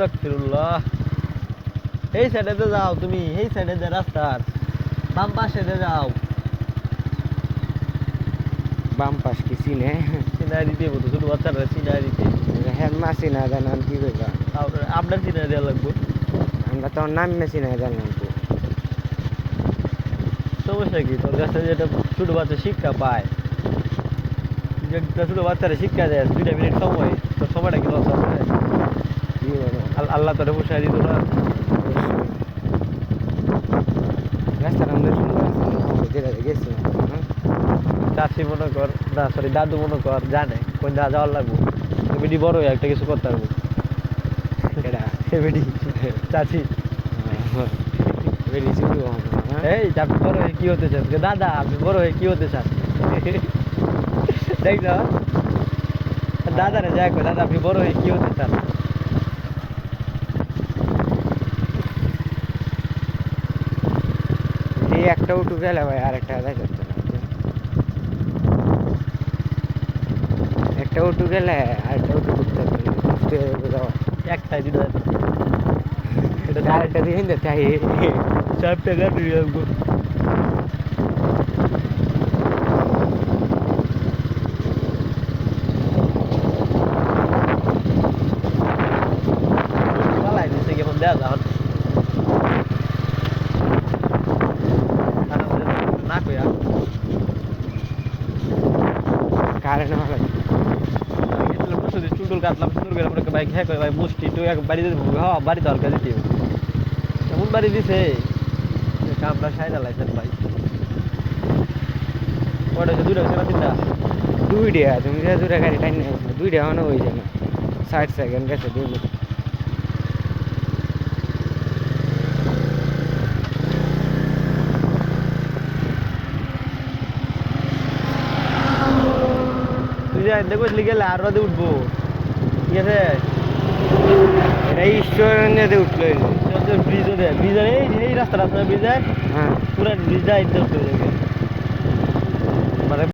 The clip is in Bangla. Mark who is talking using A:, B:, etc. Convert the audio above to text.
A: আস্তাগফিরুল্লাহ। এই সাইডে তো যাও তুমি, এই সাইডে যে রাস্তার বাম পাশে যাও।
B: বাম পাশ কি চিনে?
A: চিনাই দিতে বলতো, ছোট বাচ্চারা চিনাই দিতে।
B: হ্যাঁ মা চিনা জানান কি করবা?
A: আপনার চিনাই দেওয়া লাগবে।
B: আমরা তো নাম চিনা জানলাম তো।
A: সমস্যা কি তোর কাছে যেটা ছোট বাচ্চা শিক্ষা পায়, ছোট বাচ্চারা শিক্ষা দেয় 2 মিনিট সময়, তোর সময়টা কি লস আছে?
B: কি বলো?
A: আল্লাহ তোরে পুষাই দিত না।
B: রাস্তাটা আমাদের সুন্দর আছে, যেটা গেছি
A: চাষি মনে কর না, সরি দাদু মনে কর জানে কোন দা যাওয়ার লাগবো, এমনি বড় হয়ে একটা কিছু করতে পারবো।
B: এটা
A: এমনি চাষি
B: বেরিয়ে শুরু হবে।
A: এই আপনি বড় হয়ে কি হতে চান? দাদা আপনি বড় হয়ে কি হতে চান? দেখ না দাদারে যাই কই, দাদা আপনি বড় হয়ে কি হতে চান?
B: এই একটা উঠু গেলে ভাই আর একটা আদায় করতে না, একটা উঠু গেলে আর একটা উঠু করতে হবে।
A: একটাই দিন এটা
B: আরেকটা দিয়ে চাই
A: 4 টাকা দিয়ে রাখবো। পালাই দিছে কেমন দেয়া যাও না কইয়া
B: কারেন্ট ভালো
A: চুল কাটলাম সুন্দর করে মনে ভাই ঘে ভাই মুষ্টি টু এক বাড়ি হ্যাঁ বাড়ি দরকার দিতে এমন বাড়ি দিছে কামটা সাইডা লাইছেন ভাই। ওটা হচ্ছে 2টা হচ্ছে না 3টা?
B: দুইটা তুমি যে দুটা গাড়ি টাইম নিয়ে আসলে দুইটা মানে হয়ে যায় না, 60 সেকেন্ড গেছে 2 মিনিট।
A: তুই যে দেখো গেলে আর রোদে উঠবো, ঠিক আছে?
B: এটা ঈশ্বরঞ্জতে উঠলো
A: ব্রিজও দেয়, ব্রিজের এই রাস্তাটা আপনার ব্রিজের
B: হ্যাঁ
A: পুরা ব্রিজটা ইন্টারেস্ট হয়ে যাবে।